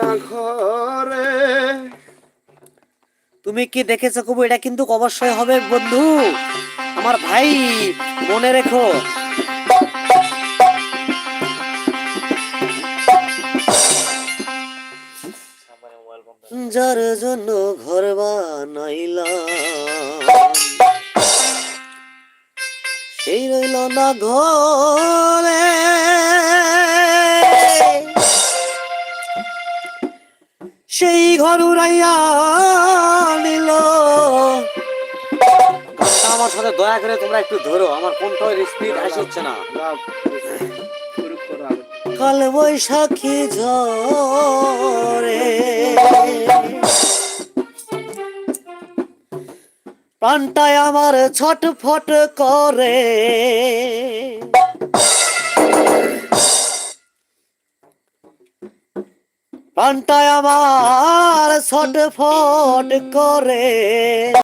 না ঘরে। তুমি কি দেখেছো কবু? এটা কিন্তু অবশ্যই হবে বন্ধু, আমার ভাই, মনে রেখো। যার জন্য ঘর বানাইলাম সেই রইল না ঘরে, সেই ঘর উড়াইয়া নিল। গানটা আমার সাথে দয়া করে তোমরা একটু ধরো, আমার কোনটা স্পিড আসছে না। কাল বৈশাখী ঝরে প্রাণটায় আমার ছটফট করে, প্রাণটায় আমার ছটফট করে।